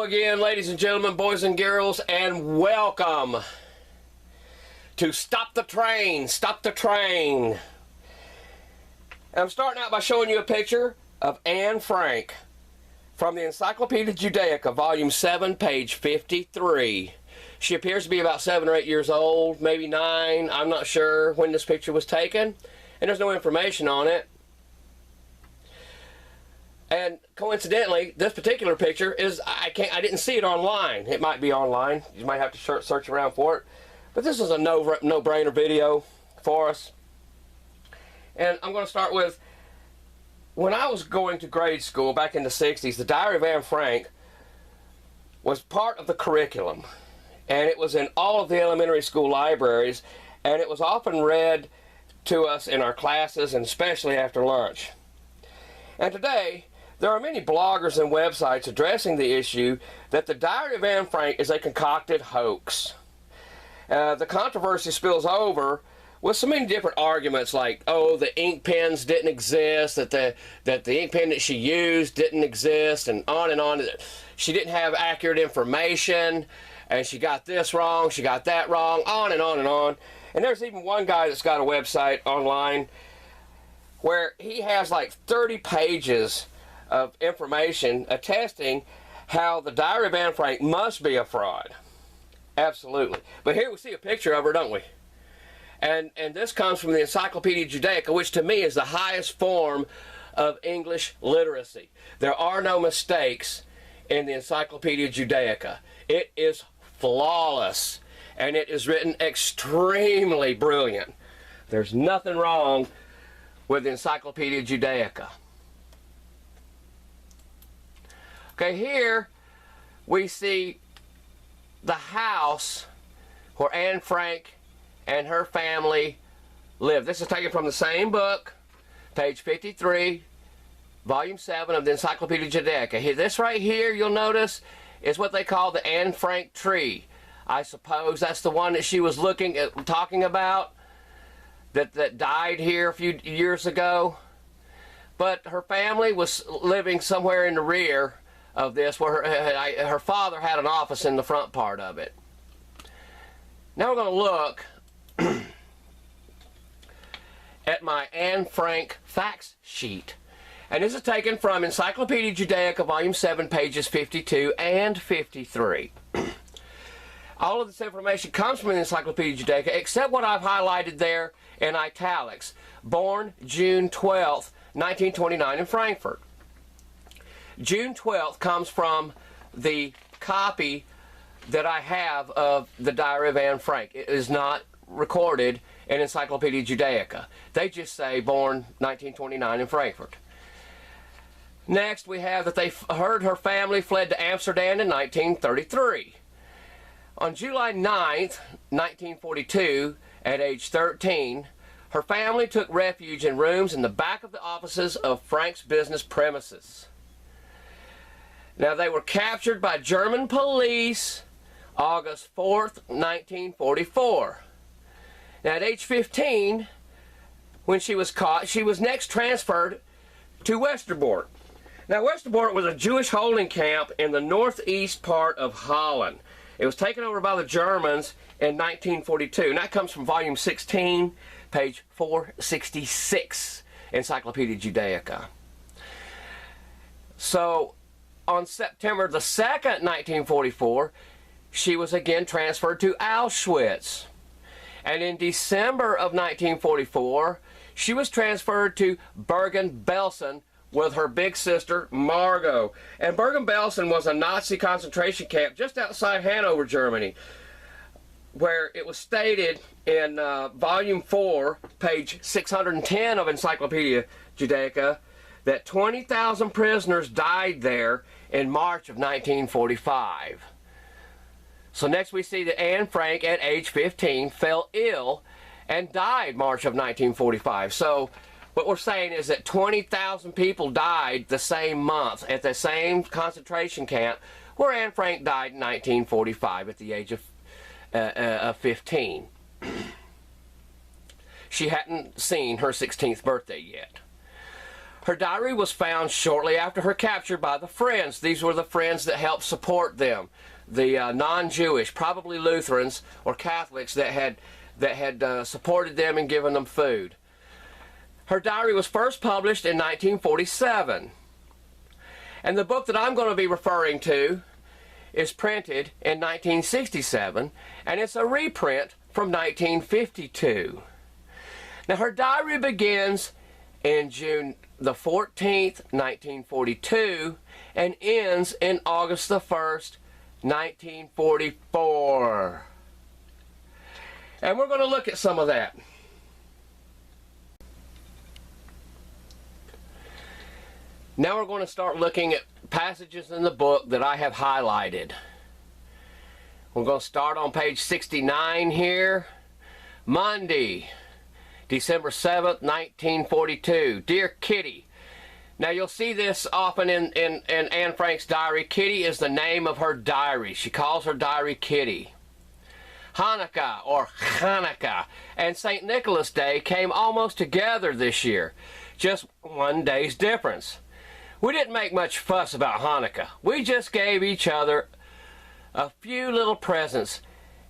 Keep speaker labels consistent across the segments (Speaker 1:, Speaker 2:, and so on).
Speaker 1: again, ladies and gentlemen, boys and girls, and welcome to Stop the Train, Stop the Train. And I'm starting out by showing you a picture of Anne Frank from the Encyclopedia Judaica, Volume 7, page 53. She appears to be about 7 or 8 years old, maybe 9. I'm not sure when this picture was taken, and there's no information on it. And coincidentally, this particular picture is, I didn't see it online. It might be online. You might have to search around for it. But this is a no-brainer video for us. And I'm going to start with, when I was going to grade school back in the 60s, the Diary of Anne Frank was part of the curriculum. And it was in all of the elementary school libraries. And it was often read to us in our classes, and especially after lunch. And today, there are many bloggers and websites addressing the issue that the Diary of Anne Frank is a concocted hoax. The controversy spills over with so many different arguments like, oh, the ink pens didn't exist, that the ink pen that she used didn't exist, and on and on. She didn't have accurate information, and she got this wrong, she got that wrong, on and on and on. And there's even one guy that's got a website online where he has like 30 pages of information attesting how the Diary of Anne Frank must be a fraud. Absolutely. But here we see a picture of her, don't we? And this comes from the Encyclopedia Judaica, which to me is the highest form of English literacy. There are no mistakes in the Encyclopedia Judaica. It is flawless, and it is written extremely brilliant. There's nothing wrong with the Encyclopedia Judaica. Okay, here we see the house where Anne Frank and her family lived. This is taken from the same book, page 53, volume 7 of the Encyclopedia Judaica. This right here, you'll notice, is what they call the Anne Frank tree. I suppose that's the one that she was talking about, that died here a few years ago. But her family was living somewhere in the rear of this, where her father had an office in the front part of it. Now we're going to look at my Anne Frank facts sheet. And this is taken from Encyclopedia Judaica, Volume 7, pages 52 and 53. All of this information comes from the Encyclopedia Judaica, except what I've highlighted there in italics. Born June 12th, 1929 in Frankfurt. June 12th comes from the copy that I have of the Diary of Anne Frank. It is not recorded in Encyclopedia Judaica. They just say born 1929 in Frankfurt. Next, we have that they heard her family fled to Amsterdam in 1933. On July 9th, 1942, at age 13, her family took refuge in rooms in the back of the offices of Frank's business premises. Now, they were captured by German police August 4th, 1944. Now, at age 15, when she was caught, she was next transferred to Westerbork. Now, Westerbork was a Jewish holding camp in the northeast part of Holland. It was taken over by the Germans in 1942. And that comes from volume 16, page 466, Encyclopedia Judaica. So, on September the 2nd, 1944, she was again transferred to Auschwitz. And in December of 1944, she was transferred to Bergen-Belsen with her big sister, Margot. And Bergen-Belsen was a Nazi concentration camp just outside Hanover, Germany, where it was stated in volume 4, page 610 of Encyclopedia Judaica, that 20,000 prisoners died there in March of 1945. So next we see that Anne Frank, at age 15, fell ill and died March of 1945. So what we're saying is that 20,000 people died the same month at the same concentration camp where Anne Frank died in 1945 at the age of 15. She hadn't seen her 16th birthday yet. Her diary was found shortly after her capture by the Friends. These were the Friends that helped support them, the non-Jewish, probably Lutherans or Catholics that had supported them and given them food. Her diary was first published in 1947. And the book that I'm going to be referring to is printed in 1967, and it's a reprint from 1952. Now, her diary begins in June the 14th, 1942, and ends in August the 1st, 1944. And we're going to look at some of that. Now we're going to start looking at passages in the book that I have highlighted. We're going to start on page 69 here. Monday, December 7th, 1942. Dear Kitty. Now you'll see this often in Anne Frank's diary. Kitty is the name of her diary. She calls her diary Kitty. Hanukkah, or Hanukkah, and St. Nicholas Day came almost together this year. Just one day's difference. We didn't make much fuss about Hanukkah. We just gave each other a few little presents,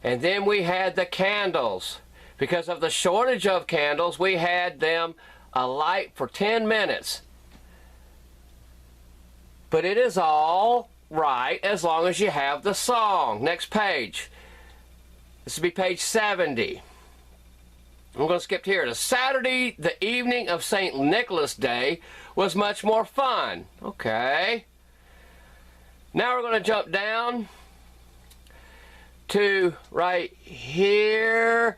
Speaker 1: and then we had the candles. Because of the shortage of candles, we had them alight for 10 minutes. But it is all right as long as you have the song. Next page. This will be page 70. I'm going to skip here. The Saturday, the evening of St. Nicholas Day, was much more fun. Okay. Now we're going to jump down to right here.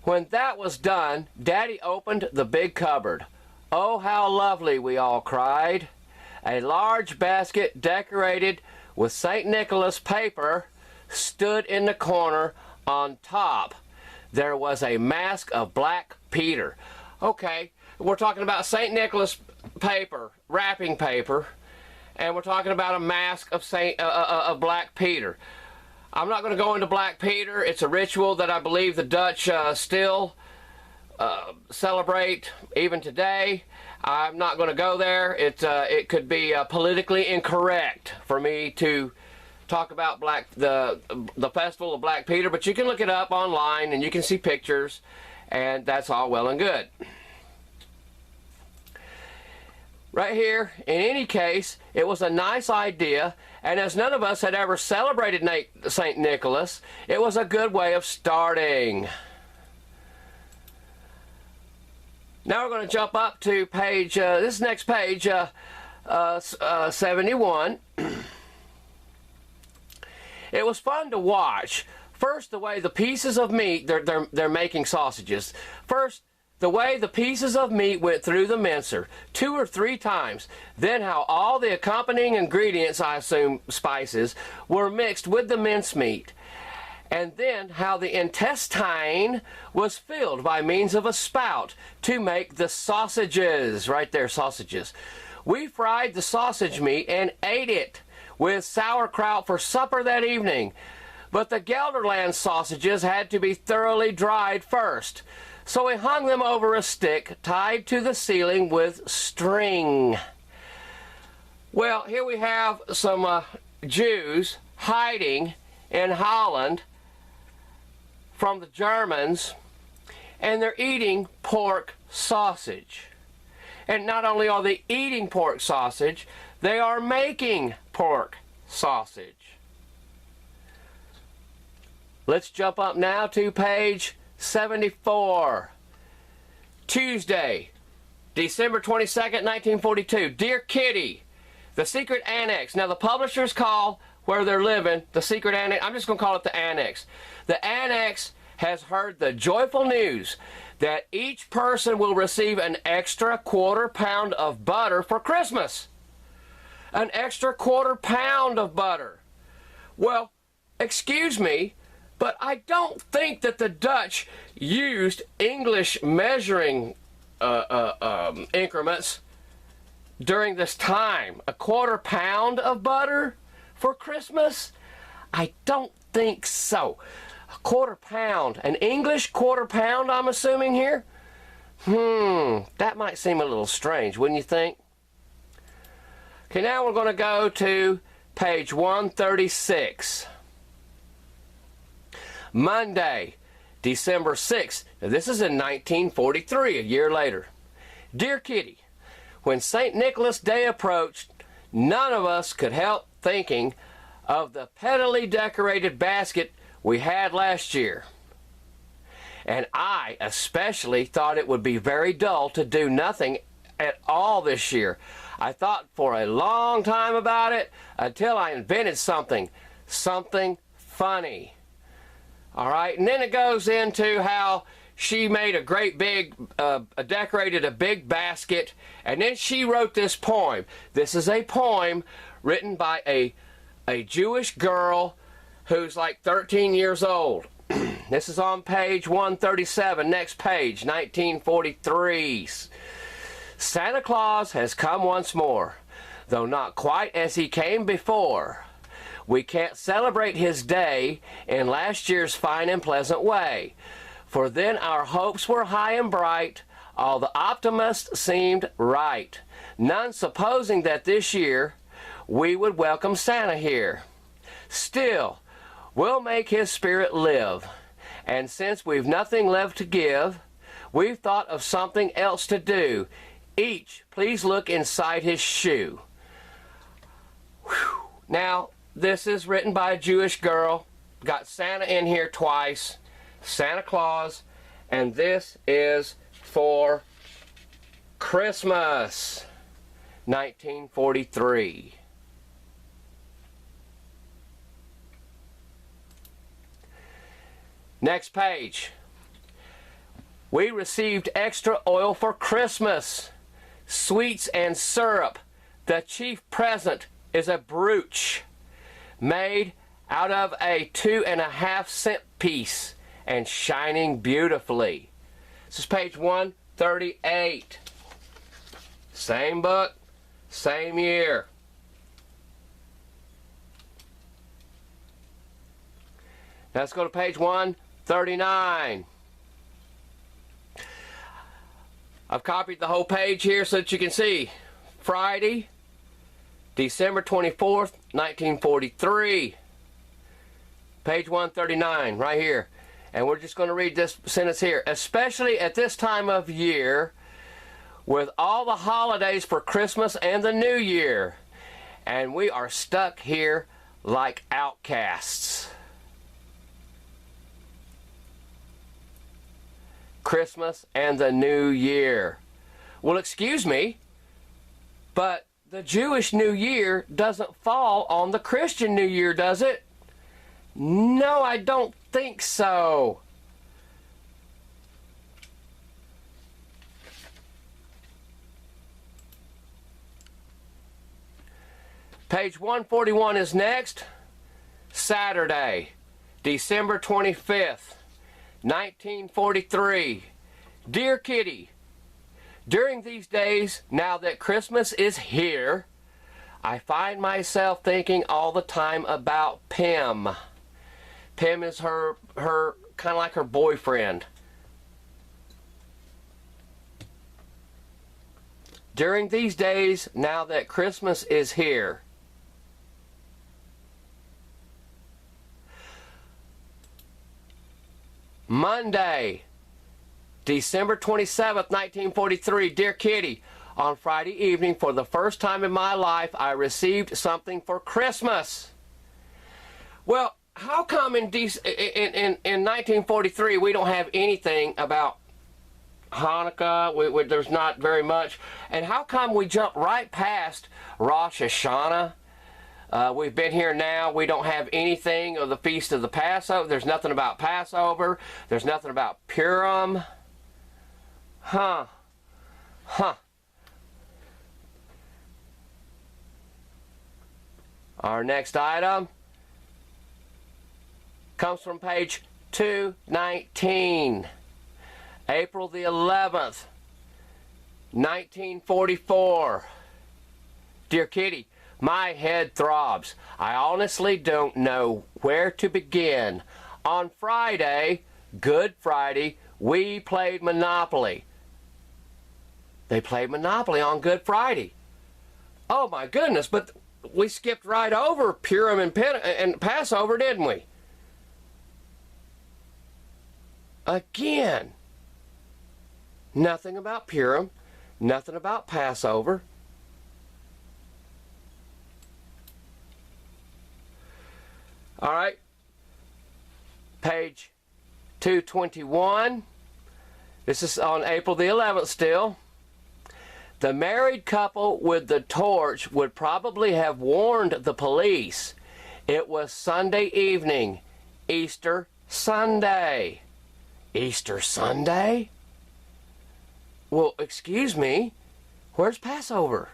Speaker 1: When that was done, Daddy opened the big cupboard. Oh, how lovely, we all cried. A large basket decorated with St. Nicholas paper stood in the corner. On top, there was a mask of black Peter. Okay, we're talking about St. Nicholas paper, wrapping paper, and we're talking about a mask of Black Peter. I'm not going to go into Black Peter. It's a ritual that I believe the Dutch still celebrate even today. I'm not going to go there. It could be politically incorrect for me to talk about the festival of Black Peter, but you can look it up online and you can see pictures, and that's all well and good. Right here, in any case, it was a nice idea, and as none of us had ever celebrated St. Nicholas, it was a good way of starting. Now we're going to jump up to page, this next page, 71. It was fun to watch. First, the way the pieces of meat, they're making sausages. First, the way the pieces of meat went through the mincer 2 or 3 times. Then how all the accompanying ingredients, I assume spices, were mixed with the mincemeat. And then how the intestine was filled by means of a spout to make the sausages. Right there, sausages. We fried the sausage meat and ate it with sauerkraut for supper that evening. But the Gelderland sausages had to be thoroughly dried first. So we hung them over a stick tied to the ceiling with string. Well, here we have some Jews hiding in Holland from the Germans, and they're eating pork sausage. And not only are they eating pork sausage, they are making pork sausage. Let's jump up now to page 74. Tuesday, December 22nd, 1942. Dear Kitty, the secret annex. Now the publishers call where they're living the secret annex. I'm just going to call it the annex. The annex has heard the joyful news that each person will receive an extra £1/4 pound of butter for Christmas. An extra £1/4 pound of butter. Well, excuse me, but I don't think that the Dutch used English measuring increments during this time. A £1/4 pound of butter for Christmas? I don't think so. A £1/4 pound. An English £1/4 pound, I'm assuming here? That might seem a little strange, wouldn't you think? Okay, now we're going to go to page 136. Monday, December 6th. Now, this is in 1943, a year later. Dear Kitty, when St. Nicholas Day approached, none of us could help thinking of the prettily decorated basket we had last year. And I especially thought it would be very dull to do nothing at all this year. I thought for a long time about it until I invented something funny. All right, and then it goes into how she made a great big, decorated a big basket, and then she wrote this poem. This is a poem written by a Jewish girl who's like 13 years old. This is on page 137, next page, 1943. Santa Claus has come once more, though not quite as he came before. We can't celebrate his day in last year's fine and pleasant way, for then our hopes were high and bright, all the optimists seemed right, none supposing that this year we would welcome Santa here. Still, we'll make his spirit live, and since we've nothing left to give, we've thought of something else to do. Each, please look inside his shoe. Whew. Now, this is written by a Jewish girl. Got Santa in here twice. Santa Claus. And this is for Christmas, 1943. Next page. We received extra oil for Christmas. Sweets and syrup. The chief present is a brooch made out of a 2.5-cent piece and shining beautifully. This is page 138. Same book, same year. Now let's go to page 139. I've copied the whole page here so that you can see. Friday, December 24th, 1943. Page 139, right here. And we're just going to read this sentence here. Especially at this time of year, with all the holidays for Christmas and the New Year. And we are stuck here like outcasts. Christmas and the New Year. Well, excuse me, but the Jewish New Year doesn't fall on the Christian New Year, does it? No, I don't think so. Page 141 is next. Saturday, December 25th, 1943. Dear Kitty, during these days, now that Christmas is here, I find myself thinking all the time about Pim. Pim is her kind of like her boyfriend. During these days, now that Christmas is here, Monday, December 27th, 1943. Dear Kitty, on Friday evening, for the first time in my life, I received something for Christmas. Well, how come in 1943 we don't have anything about Hanukkah? There's not very much. And how come we jump right past Rosh Hashanah? We've been here now. We don't have anything of the Feast of the Passover. There's nothing about Passover. There's nothing about Purim. Huh. Our next item comes from page 219. April the 11th, 1944. Dear Kitty, my head throbs. I honestly don't know where to begin. On Friday, Good Friday, we played Monopoly. They played Monopoly on Good Friday. Oh my goodness, but we skipped right over Purim and Passover, didn't we? Again, nothing about Purim, nothing about Passover. All right, page 221. This is on April the 11th still. The married couple with the torch would probably have warned the police. It was Sunday evening, Easter Sunday. Easter Sunday? Well, excuse me, where's Passover?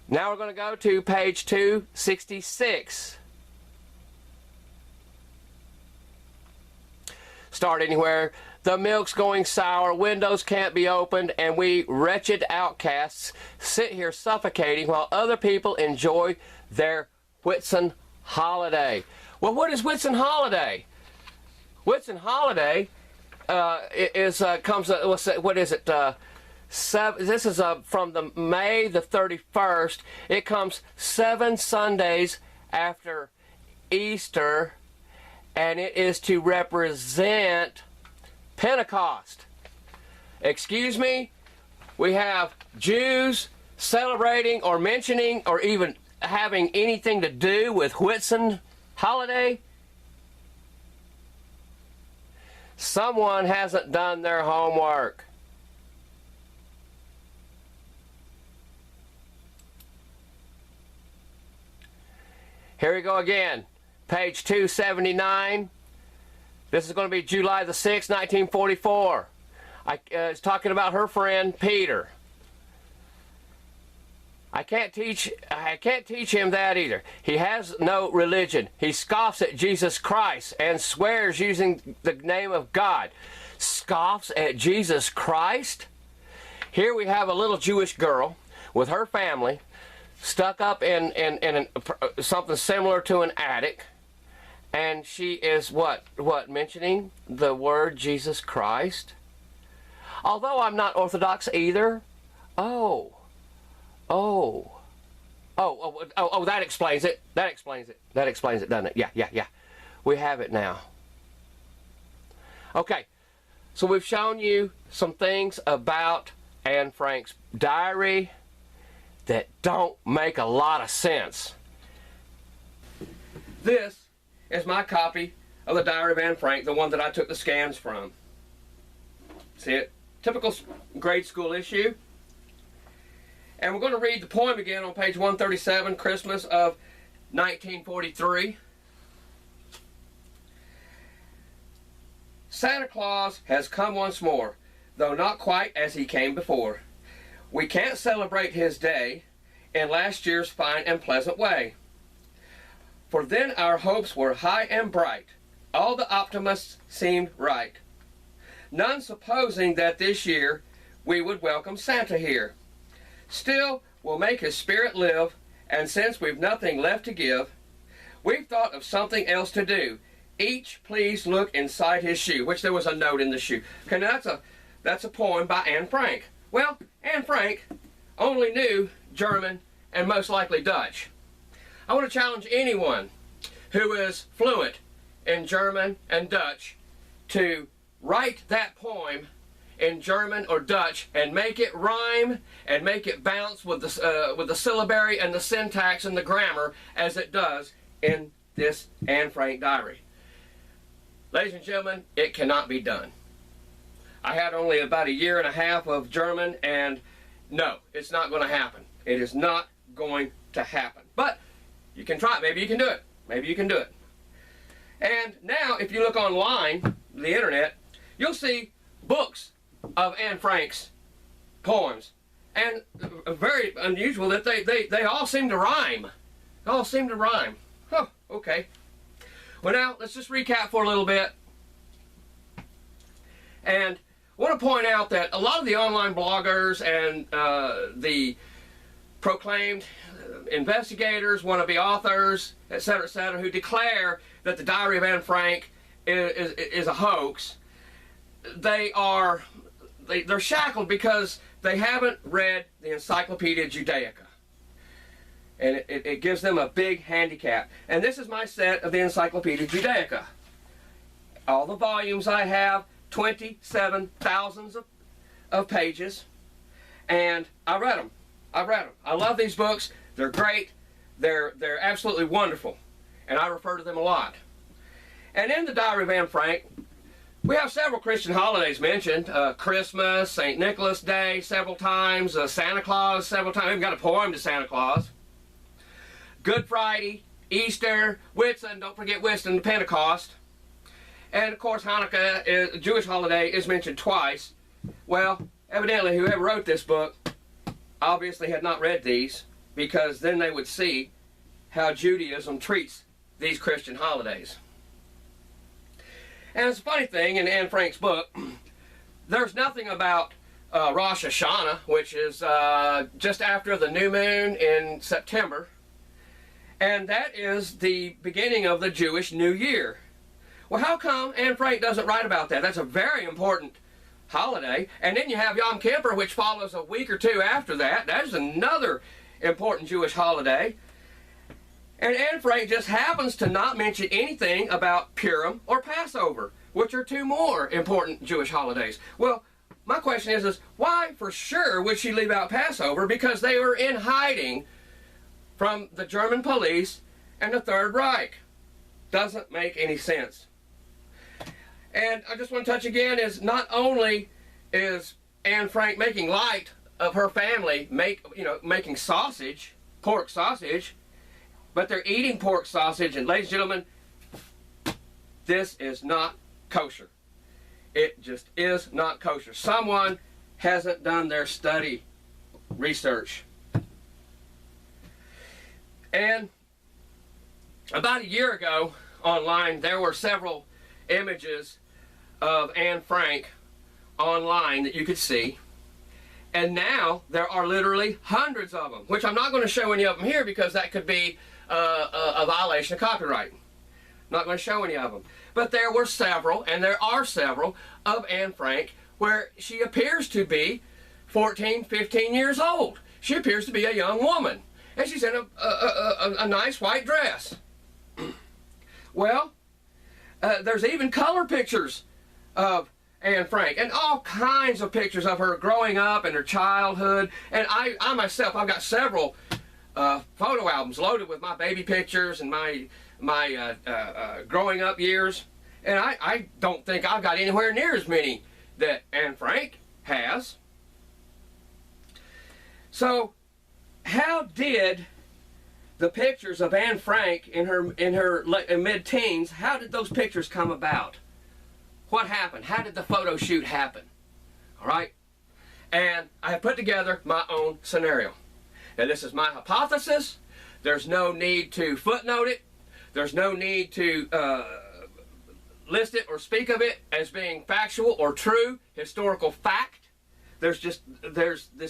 Speaker 1: Now we're going to go to page 266. Start anywhere. The milk's going sour, windows can't be opened, and we wretched outcasts sit here suffocating while other people enjoy their Whitsun holiday. Well, what is Whitsun holiday? Whitsun holiday what is it? This is from the May the 31st. It comes 7 Sundays after Easter, and it is to represent Pentecost. Excuse me? We have Jews celebrating or mentioning or even having anything to do with Whitsun holiday? Someone hasn't done their homework. Here we go again. Page 279. This is going to be July the 6th, 1944. It's talking about her friend Peter. I can't teach him that either. He has no religion. He scoffs at Jesus Christ and swears using the name of God. Scoffs at Jesus Christ? Here we have a little Jewish girl with her family stuck up in something similar to an attic. And she is what mentioning the word Jesus Christ? Although I'm not Orthodox either. Oh, that explains it. That explains it, doesn't it? Yeah. We have it now. Okay, so we've shown you some things about Anne Frank's diary that don't make a lot of sense. This is my copy of the Diary of Anne Frank, the one that I took the scans from. See it? Typical grade school issue. And we're going to read the poem again on page 137, Christmas of 1943. Santa Claus has come once more, though not quite as he came before. We can't celebrate his day in last year's fine and pleasant way. For then our hopes were high and bright, all the optimists seemed right, none supposing that this year we would welcome Santa here. Still, we'll make his spirit live, and since we've nothing left to give, we've thought of something else to do. Each please look inside his shoe, which there was a note in the shoe. Okay, now that's a poem by Anne Frank. Well, Anne Frank only knew German and most likely Dutch. I want to challenge anyone who is fluent in German and Dutch to write that poem in German or Dutch and make it rhyme and make it bounce with the syllabary and the syntax and the grammar as it does in this Anne Frank diary. Ladies and gentlemen, it cannot be done. I had only about 1.5 years of German, and no, it's not going to happen. It is not going to happen. But you can try it. Maybe you can do it. Maybe you can do it. And now, if you look online, the internet, you'll see books of Anne Frank's poems. And very unusual that they all seem to rhyme. They all seem to rhyme. Huh, okay. Well, now, let's just recap for a little bit. And I want to point out that a lot of the online bloggers and the proclaimed investigators, wannabe authors, etc., who declare that the Diary of Anne Frank is a hoax, they're shackled because they haven't read the Encyclopedia Judaica. And it gives them a big handicap. And this is my set of the Encyclopedia Judaica. All the volumes I have, 27,000 of pages. And I read them. I love these books. They're great. They're absolutely wonderful. And I refer to them a lot. And in the Diary of Anne Frank, we have several Christian holidays mentioned. Christmas, St. Nicholas Day several times, Santa Claus several times. We've got a poem to Santa Claus. Good Friday, Easter, Whitsun, don't forget Whitsun, Pentecost. And of course Hanukkah, a Jewish holiday, is mentioned twice. Well, evidently whoever wrote this book obviously had not read these, because then they would see how Judaism treats these Christian holidays. And it's a funny thing, in Anne Frank's book, there's nothing about Rosh Hashanah, which is just after the new moon in September. And that is the beginning of the Jewish New Year. Well, how come Anne Frank doesn't write about that? That's a very important holiday. And then you have Yom Kippur, which follows a week or two after that. That's another important Jewish holiday. And Anne Frank just happens to not mention anything about Purim or Passover, which are two more important Jewish holidays. Well, my question is why for sure would she leave out Passover? Because they were in hiding from the German police and the Third Reich. Doesn't make any sense. And I just want to touch again is not only is Anne Frank making light of her family making sausage, pork sausage, but they're eating pork sausage, and ladies and gentlemen, this is not kosher. It just is not kosher. Someone hasn't done their study research. And about a year ago online, there were several images of Anne Frank online that you could see. And now there are literally hundreds of them, which I'm not going to show any of them here because that could be a violation of copyright. I'm not going to show any of them. But there were several, and there are several, of Anne Frank where she appears to be 14, 15 years old. She appears to be a young woman. And she's in a nice white dress. Well, there's even color pictures of Anne Frank, and all kinds of pictures of her growing up and her childhood. And I myself, I've got several photo albums loaded with my baby pictures and my growing up years. And I don't think I've got anywhere near as many that Anne Frank has. So, how did the pictures of Anne Frank in her mid-teens, how did those pictures come about? What happened? How did the photo shoot happen? All right? And I have put together my own scenario. Now, this is my hypothesis. There's no need to footnote it. There's no need to list it or speak of it as being factual or true, historical fact. This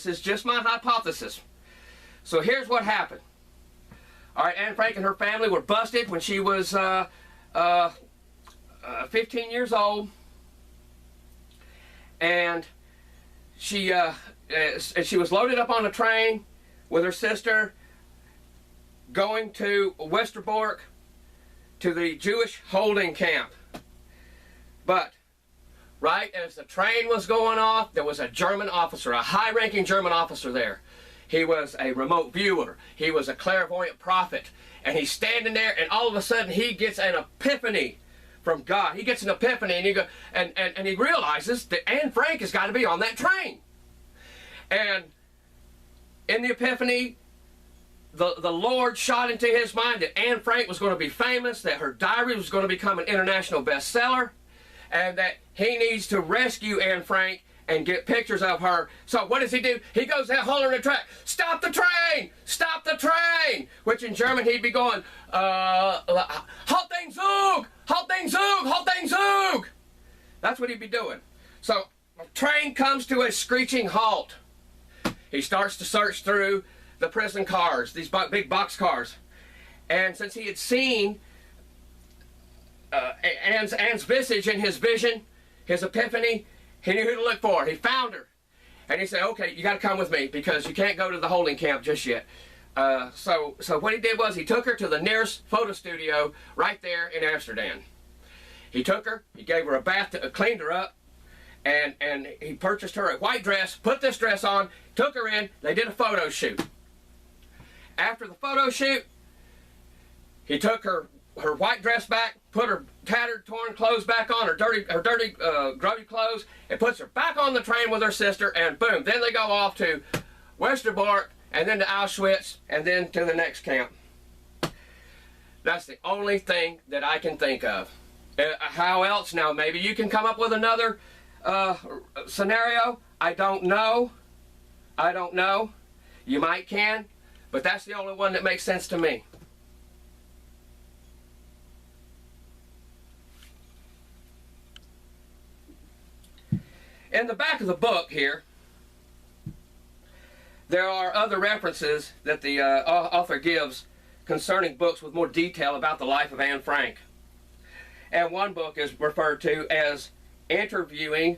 Speaker 1: is just my hypothesis. So here's what happened. All right, Anne Frank and her family were busted when she was 15 years old, and she was loaded up on a train with her sister going to Westerbork to the Jewish holding camp. But right as the train was going off, there was a German officer, a high-ranking German officer there. He was a remote viewer. He was a clairvoyant prophet. And he's standing there, and all of a sudden he gets an epiphany from God. He gets an epiphany, and he realizes that Anne Frank has got to be on that train. And in the epiphany, the Lord shot into his mind that Anne Frank was going to be famous, that her diary was going to become an international bestseller, and that he needs to rescue Anne Frank and get pictures of her. So what does he do? He goes out hollering the track, "Stop the train! Stop the train!" Which in German he'd be going, "Halt den Zug! Halt den Zug! Halt den Zug!" That's what he'd be doing. So the train comes to a screeching halt. He starts to search through the prison cars, these big box cars. And since he had seen Anne's visage in his vision, his epiphany. He knew who to look for. He found her. And he said, okay, you got to come with me because you can't go to the holding camp just yet. So what he did was he took her to the nearest photo studio right there in Amsterdam. He took her, he gave her a bath, cleaned her up, and he purchased her a white dress, put this dress on, took her in, they did a photo shoot. After the photo shoot, he took her white dress back, put her tattered, torn clothes back on, her dirty, grubby clothes, and puts her back on the train with her sister, and boom, then they go off to Westerbork, and then to Auschwitz, and then to the next camp. That's the only thing that I can think of. How else? Now, maybe you can come up with another scenario. I don't know. I don't know. You might can, but that's the only one that makes sense to me. In the back of the book here, there are other references that the author gives concerning books with more detail about the life of Anne Frank. And one book is referred to as interviewing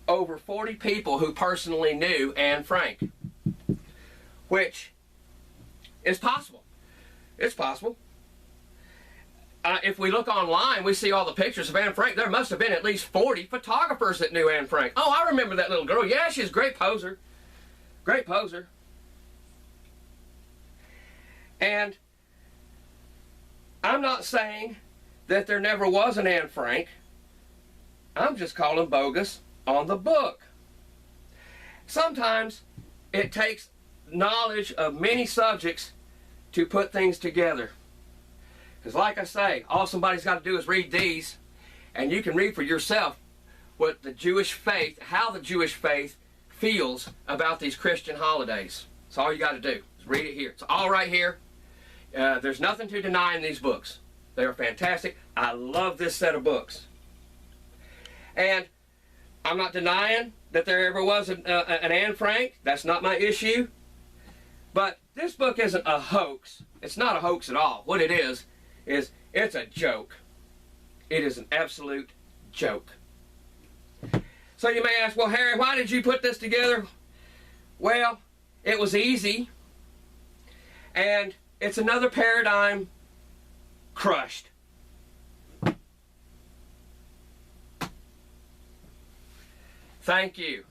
Speaker 1: over 40 people who personally knew Anne Frank, which is possible. It's possible. If we look online, we see all the pictures of Anne Frank. There must have been at least 40 photographers that knew Anne Frank. Oh, I remember that little girl. Yeah, she's a great poser. Great poser. And I'm not saying that there never was an Anne Frank. I'm just calling bogus on the book. Sometimes it takes knowledge of many subjects to put things together. Because like I say, all somebody's got to do is read these, and you can read for yourself what the Jewish faith, how the Jewish faith feels about these Christian holidays. That's all you got to do, is read it here. It's all right here. There's nothing to deny in these books. They are fantastic. I love this set of books. And I'm not denying that there ever was an Anne Frank. That's not my issue. But this book isn't a hoax. It's not a hoax at all. What it is it's a joke. It is an absolute joke. So you may ask, well, Harry, why did you put this together? Well, it was easy. And it's another paradigm crushed. Thank you.